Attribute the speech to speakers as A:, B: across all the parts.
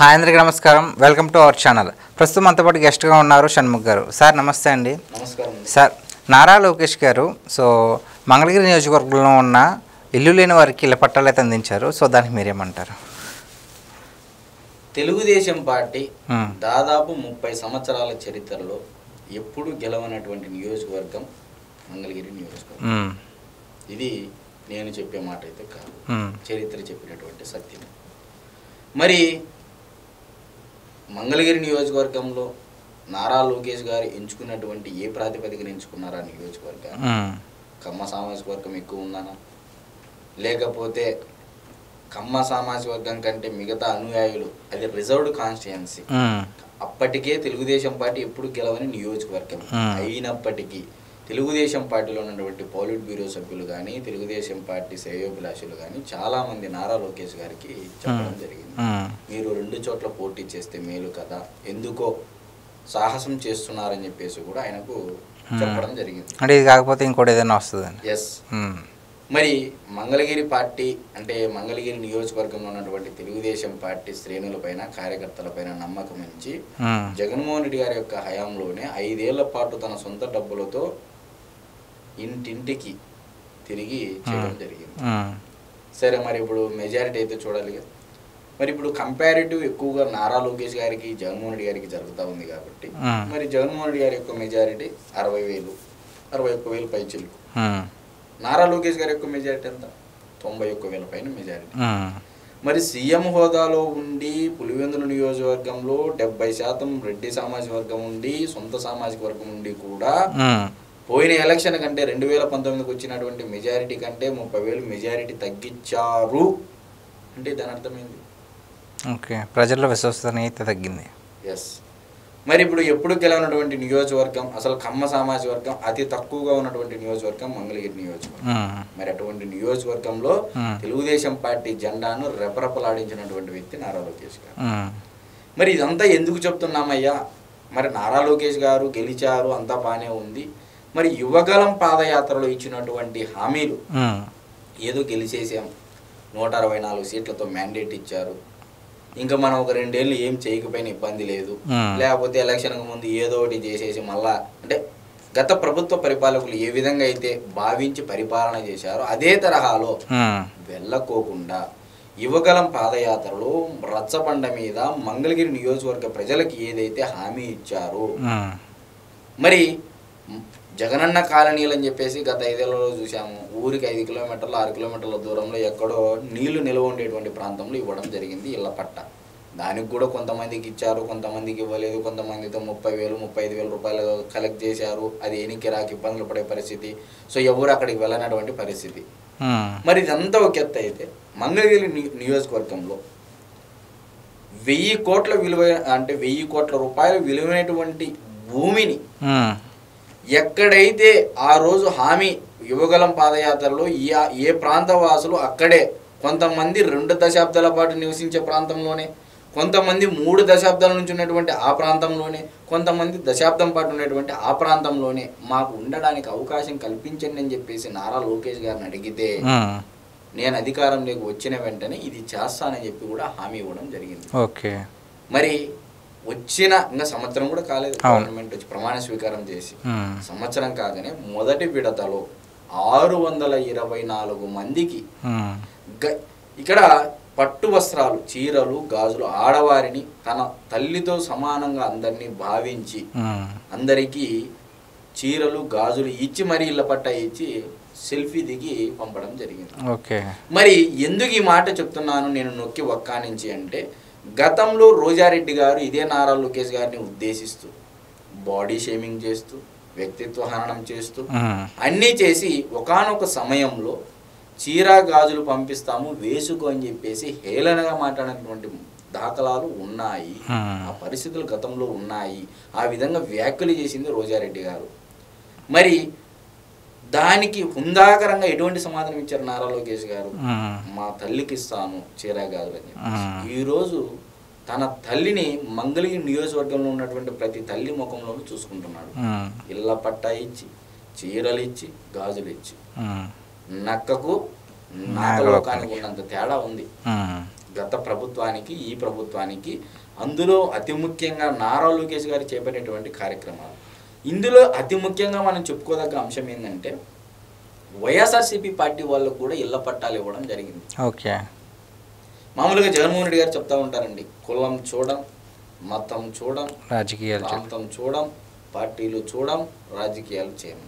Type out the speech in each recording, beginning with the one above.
A: Hi అందరికీ నమస్కారం. Welcome to our channel. ప్రస్తుతం అంత పాటు గెస్ట్గా ఉన్నారు షణ్ముఖ్ గారు. సార్ నమస్తే అండి.
B: నమస్కారం
A: సార్, నారా లోకేష్ గారు మంగళగిరి నియోజకవర్గంలో ఉన్న ఇల్లు లేని వారికి ఇళ్ల పట్టాలు అయితే అందించారు. సో దానికి మీరేమంటారు?
B: తెలుగుదేశం పార్టీ దాదాపు 30 సంవత్సరాల చరిత్రలో ఎప్పుడు గెలవనటువంటి నియోజకవర్గం మంగళగిరి నియోజకవర్గం. ఇది నేను చెప్పే మాట అయితే కాదు, చరిత్ర చెప్పినటువంటి సత్యం. మరి మంగళగిరి నియోజకవర్గంలో నారా లోకేష్ గారు ఎంచుకున్నటువంటి ఏ ప్రాతిపదికన ఎంచుకున్నారా నియోజకవర్గాన్ని? కమ్మ సామాజిక వర్గం ఎక్కువ ఉందనా, లేకపోతే కమ్మ సామాజిక వర్గం కంటే మిగతా అనుయాయులు అది రిజర్వ్డ్ కాన్స్టిట్యుయెన్సీ, అప్పటికే తెలుగుదేశం పార్టీ ఎప్పుడు గెలవని నియోజకవర్గం అయినప్పటికీ తెలుగుదేశం పార్టీలో ఉన్నటువంటి పోలిట్ బ్యూరో సభ్యులు కానీ తెలుగుదేశం పార్టీ శ్రేయోభిలాషులు కానీ చాలామంది నారా లోకేష్ గారికి చెప్పడం జరిగింది, మీరు 2 చోట్ల పోటీ చేస్తే మేలు కదా, ఎందుకో సాహసం చేస్తున్నారని చెప్పేసి కూడా ఆయనకు చెప్పడం జరిగింది.
A: అంటే ఇది కాకపోతే ఇంకోటి ఏదైనా వస్తుందండి.
B: ఎస్. మరి మంగళగిరి పార్టీ అంటే మంగళగిరి నియోజకవర్గంలో ఉన్నటువంటి తెలుగుదేశం పార్టీ శ్రేణులపైన కార్యకర్తలపైన నమ్మకం ఉంచి జగన్మోహన్ రెడ్డి గారి యొక్క హయాంలోనే 5 ఏళ్ల పాటు తన సొంత డబ్బులతో ఇంటింటికి తిరిగి చేయడం జరిగింది. సరే, మరి ఇప్పుడు మెజారిటీ అయితే చూడాలి. మరి ఇప్పుడు కంపారిటివ్ ఎక్కువగా నారా లోకేష్ గారికి జగన్మోహన్ రెడ్డి గారికి జరుగుతూ ఉంది కాబట్టి మరి జగన్మోహన్ రెడ్డి గారి యొక్క మెజారిటీ 60,000, 61,000 పై చిలుకు. నారా లోకేష్ గారి యొక్క మెజారిటీ ఎంత? 91,000 పైన మెజారిటీ. మరి సీఎం హోదాలో ఉండి పులివెందుల నియోజకవర్గంలో 70% రెడ్డి సామాజిక వర్గం ఉండి సొంత సామాజిక వర్గం ఉండి కూడా పోయిన ఎలక్షన్ కంటే 2019కి వచ్చినటువంటి మెజారిటీ కంటే 30,000 మెజారిటీ తగ్గించారు అంటే దాని అర్థమైంది.
A: ఓకే, ప్రజల్లో విశ్వసనీయత తగ్గింది.
B: ఎస్. మరి ఇప్పుడు ఎప్పుడు గెలవనటువంటి నియోజకవర్గం, అసలు కమ్మ సామాజిక వర్గం అతి తక్కువగా ఉన్నటువంటి నియోజకవర్గం మంగళగిరి నియోజకవర్గం. మరి అటువంటి నియోజకవర్గంలో తెలుగుదేశం పార్టీ జెండాను రెపరెపలాడించినటువంటి వ్యక్తి నారా లోకేష్ గారు. మరి ఇదంతా ఎందుకు చెప్తున్నామయ్యా? మరి నారా లోకేష్ గారు గెలిచారు, అంతా బాగానే ఉంది. మరి యువగలం పాదయాత్రలో ఇచ్చినటువంటి హామీలు ఏదో గెలిచేసాం, 164 సీట్లతో మ్యాండేట్ ఇచ్చారు, ఇంకా మనం ఒక 2 ఏళ్ళు ఏం చేయకపోయినా ఇబ్బంది లేదు, లేకపోతే ఎలక్షన్కు ముందు ఏదో ఒకటి చేసేసి మళ్ళా అంటే గత ప్రభుత్వ పరిపాలకులు ఏ విధంగా అయితే భావించి పరిపాలన చేశారో అదే తరహాలో వెళ్ళకోకుండా యువగలం పాదయాత్రలో రచ్చబండ మీద మంగళగిరి నియోజకవర్గ ప్రజలకు ఏదైతే హామీ ఇచ్చారో, మరి జగనన్న కాలనీలు అని చెప్పేసి గత 5 ఏళ్లలో చూసాము. ఊరికి 5 కిలోమీటర్లు 6 కిలోమీటర్ల దూరంలో ఎక్కడో నీళ్లు నిల్వ ఉండేటువంటి ప్రాంతంలో ఇవ్వడం జరిగింది ఇళ్ల పట్ట. దానికి కూడా కొంతమందికి ఇచ్చారు, కొంతమందికి ఇవ్వలేదు, కొంతమందితో 30,000 35,000 రూపాయలు కలెక్ట్ చేశారు. అది ఎనికి రాక ఇబ్బందులు పడే పరిస్థితి. సో ఎవరు అక్కడికి వెళ్ళనటువంటి పరిస్థితి. మరి ఇదంతా ఒక ఎత్తు అయితే మంగళగిరి నియోజకవర్గంలో 1,000 కోట్ల విలువ అంటే 1,000 కోట్ల రూపాయలు విలువైనటువంటి భూమిని ఎక్కడైతే ఆ రోజు హామీ యువగలం పాదయాత్రలో ఏ ప్రాంత వాసులు అక్కడే కొంతమంది 2 దశాబ్దాల పాటు నివసించే ప్రాంతంలోనే, కొంతమంది 3 దశాబ్దాల నుంచి ఉన్నటువంటి ఆ ప్రాంతంలోనే, కొంతమంది దశాబ్దం పాటు ఉన్నటువంటి ఆ ప్రాంతంలోనే మాకు ఉండడానికి అవకాశం కల్పించండి అని చెప్పేసి నారా లోకేష్ గారిని అడిగితే నేను అధికారంలోకి వచ్చిన వెంటనే ఇది చేస్తానని చెప్పి కూడా హామీ ఇవ్వడం జరిగింది.
A: ఓకే. మరి
B: వచ్చిన ఇంకా సంవత్సరం కూడా కాలేదు గవర్నమెంట్ వచ్చి ప్రమాణ స్వీకారం చేసి, సంవత్సరం కాగానే మొదటి విడతలో 624 మందికి ఇక్కడ పట్టు వస్త్రాలు, చీరలు, గాజులు ఆడవారిని తన తల్లితో సమానంగా అందరినీ భావించి అందరికీ చీరలు గాజులు ఇచ్చి మరి ఇళ్ళ పట్ట ఇచ్చి సెల్ఫీ దిగి పంపడం జరిగింది.
A: ఓకే.
B: మరి ఎందుకు ఈ మాట చెప్తున్నాను నేను నొక్కి ఒక్కానించి అంటే, గతంలో రోజారెడ్డి గారు ఇదే నారా లోకేష్ గారిని ఉద్దేశిస్తూ బాడీ షేమింగ్ చేస్తూ వ్యక్తిత్వ హననం చేస్తూ అన్నీ చేసి ఒకానొక సమయంలో చీరా గాజులు పంపిస్తాము వేసుకో అని చెప్పేసి హేళనగా మాట్లాడినటువంటి దాఖలాలు ఉన్నాయి. ఆ పరిస్థితులు గతంలో ఉన్నాయి. ఆ విధంగా వ్యాఖ్యలు చేసింది రోజారెడ్డి గారు. మరి దానికి హుందాకరంగా ఎటువంటి సమాధానం ఇచ్చారు నారా లోకేష్ గారు? మా తల్లికి ఇస్తాను చీరా గాజులు అని చెప్పేసి. ఈరోజు తన తల్లిని మంగళగిరి నియోజకవర్గంలో ఉన్నటువంటి ప్రతి తల్లి ముఖంలోనూ చూసుకుంటున్నాడు. ఇళ్ళ పట్టా ఇచ్చి, చీరలు ఇచ్చి, గాజులు ఇచ్చి, నక్కకు నాగలోకానికి ఉన్నంత తేడా ఉంది. గత ప్రభుత్వానికి ఈ ప్రభుత్వానికి. అందులో అతి ముఖ్యంగా నారా లోకేష్ గారు చేపట్టేటువంటి కార్యక్రమాలు. ఇందులో అతి ముఖ్యంగా మనం చెప్పుకోదగ్గ అంశం ఏంటంటే వైఎస్ఆర్సీపీ పార్టీ వాళ్ళకు కూడా ఇళ్ల పట్టాలు ఇవ్వడం జరిగింది.
A: ఓకే.
B: మామూలుగా జగన్మోహన్ రెడ్డి గారు చెప్తా ఉంటారండి, కులం చూడం, మతం చూడం,
A: రాజకీయాలు
B: ప్రాంతం చూడం, పార్టీలు చూడం, రాజకీయాలు చేయము.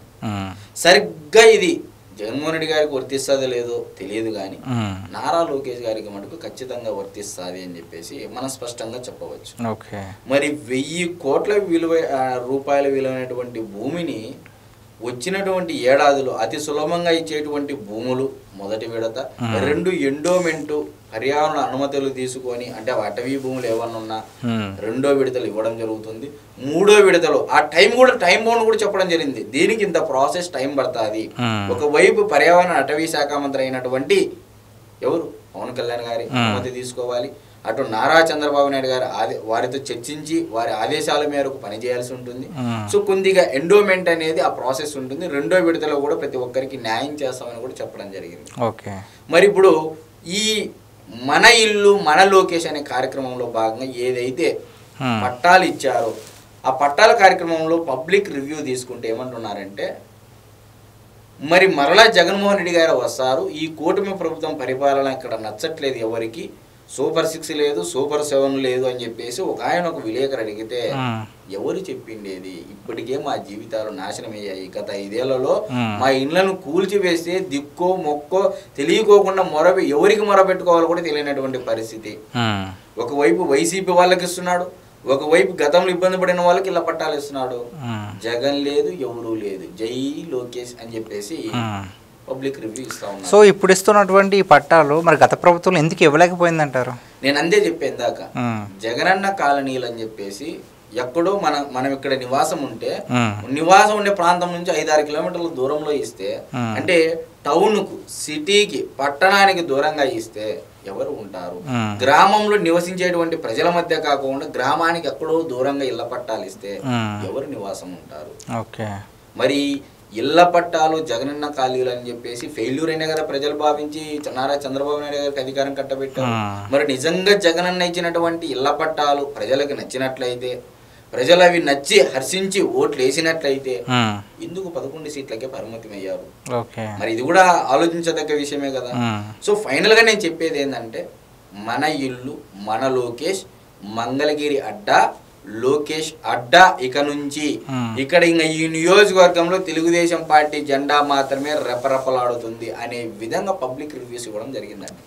B: సరిగ్గా ఇది జగన్మోహన్ రెడ్డి గారికి వర్తిస్తుందో లేదో తెలియదు కానీ నారా లోకేష్ గారికి మటుకు ఖచ్చితంగా వర్తిస్తుంది అని చెప్పేసి మనం స్పష్టంగా చెప్పవచ్చు. మరి 1000 కోట్ల రూపాయల విలువైనటువంటి భూమిని వచ్చినటువంటి ఏడాదిలో అతి సులభంగా ఇచ్చేటువంటి భూములు మొదటి విడత, 2 ఎండోమెంటు పర్యావరణ అనుమతులు తీసుకొని అంటే అటవీ భూములు ఏమన్నా ఉన్నా 2వ విడతలు ఇవ్వడం జరుగుతుంది. 3వ విడతలో ఆ టైం బౌండ్ కూడా చెప్పడం జరిగింది. దీనికి ఇంత ప్రాసెస్ టైం పడుతుంది. ఒకవైపు పర్యావరణ అటవీ శాఖ మంత్రి అయినటువంటి ఎవరు పవన్ కళ్యాణ్ గారి అనుమతి తీసుకోవాలి, అటు నారా చంద్రబాబు నాయుడు గారు వారితో చర్చించి వారి ఆదేశాల మేరకు పనిచేయాల్సి ఉంటుంది. సో కొద్దిగా ఎండోమెంట్ అనేది ఆ ప్రాసెస్ ఉంటుంది. 2వ విడతలో కూడా ప్రతి ఒక్కరికి న్యాయం చేస్తామని కూడా చెప్పడం జరిగింది. మరి ఇప్పుడు ఈ మన ఇల్లు మన లోకేష్ అనే కార్యక్రమంలో భాగంగా ఏదైతే పట్టాలు ఇచ్చారో ఆ పట్టాల కార్యక్రమంలో పబ్లిక్ రివ్యూ తీసుకుంటే ఏమంటున్నారంటే, మరి మరలా జగన్మోహన్ రెడ్డి గారు వస్తారు, ఈ కూటమి ప్రభుత్వం పరిపాలన ఇక్కడ నచ్చట్లేదు, ఎవరికి సూపర్ 6 లేదు, సూపర్ 7 లేదు అని చెప్పేసి ఒక విలేకరు అడిగితే ఎవరు చెప్పిండేది, ఇప్పటికే మా జీవితాలు నాశనమయ్యాయి, గత 5 ఏళ్లలో మా ఇండ్లను కూల్చివేస్తే దిక్కో మొక్కో తెలియకోకుండా ఎవరికి మొరపెట్టుకోవాలో కూడా తెలియనటువంటి పరిస్థితి. ఒకవైపు వైసీపీ వాళ్ళకి ఇస్తున్నాడు, ఒకవైపు గతంలో ఇబ్బంది పడిన వాళ్ళకి ఇలా పట్టాలు ఇస్తున్నాడు. జగన్ లేదు, ఎవరూ లేదు, జై లోకేష్ అని చెప్పేసి పబ్లిక్ రివ్యూ ఇస్తా ఉన్నారు.
A: సో ఇప్పుడు ఇస్తున్నటువంటి ఈ పట్టాలు మరి గత ప్రభుత్వం ఎందుకు ఇవ్వలేకపోయిందంటారు?
B: నేను అందే చెప్పాను దాక, జగనన్న కాలనీలు అని చెప్పేసి ఎక్కడో మనం ఇక్కడ నివాసం ఉండే ప్రాంతం నుంచి 5-6 కిలోమీటర్ల దూరంలో ఇస్తే, అంటే టౌన్ కు సిటీకి పట్టణానికి దూరంగా ఇస్తే ఎవరు ఉంటారు? గ్రామంలో నివసించేటువంటి ప్రజల మధ్య కాకుండా గ్రామానికి ఎక్కడో దూరంగా ఇళ్ల పట్టాలు ఇస్తే ఎవరు నివాసం ఉంటారు? మరి ఇళ్ల పట్టాలు జగనన్న ఖాళీలు అని చెప్పేసి ఫెయిల్యూర్ అయినా కదా ప్రజలు భావించి నారా చంద్రబాబు నాయుడు గారికి అధికారం కట్టబెట్టారు. మరి నిజంగా జగనన్న ఇచ్చినటువంటి ఇళ్ల పట్టాలు ప్రజలకు నచ్చినట్లయితే, ప్రజలు అవి నచ్చి హర్షించి ఓట్లు వేసినట్లయితే ఎందుకు 11 సీట్లకే పరిమితమయ్యారు? మరి ఇది కూడా ఆలోచించదగ్గ విషయమే కదా. సో ఫైనల్ గా నేను చెప్పేది ఏంటంటే, మన ఇల్లు మన లోకేష్, మంగళగిరి అడ్డా లోకేష్ అడ్డా. ఇక నుంచి ఇక్కడ ఇంకా ఈ నియోజకవర్గంలో తెలుగుదేశం పార్టీ జెండా మాత్రమే రెపరెపలాడుతుంది అనే విధంగా పబ్లిక్ రివ్యూస్ ఇవ్వడం జరిగిందండి.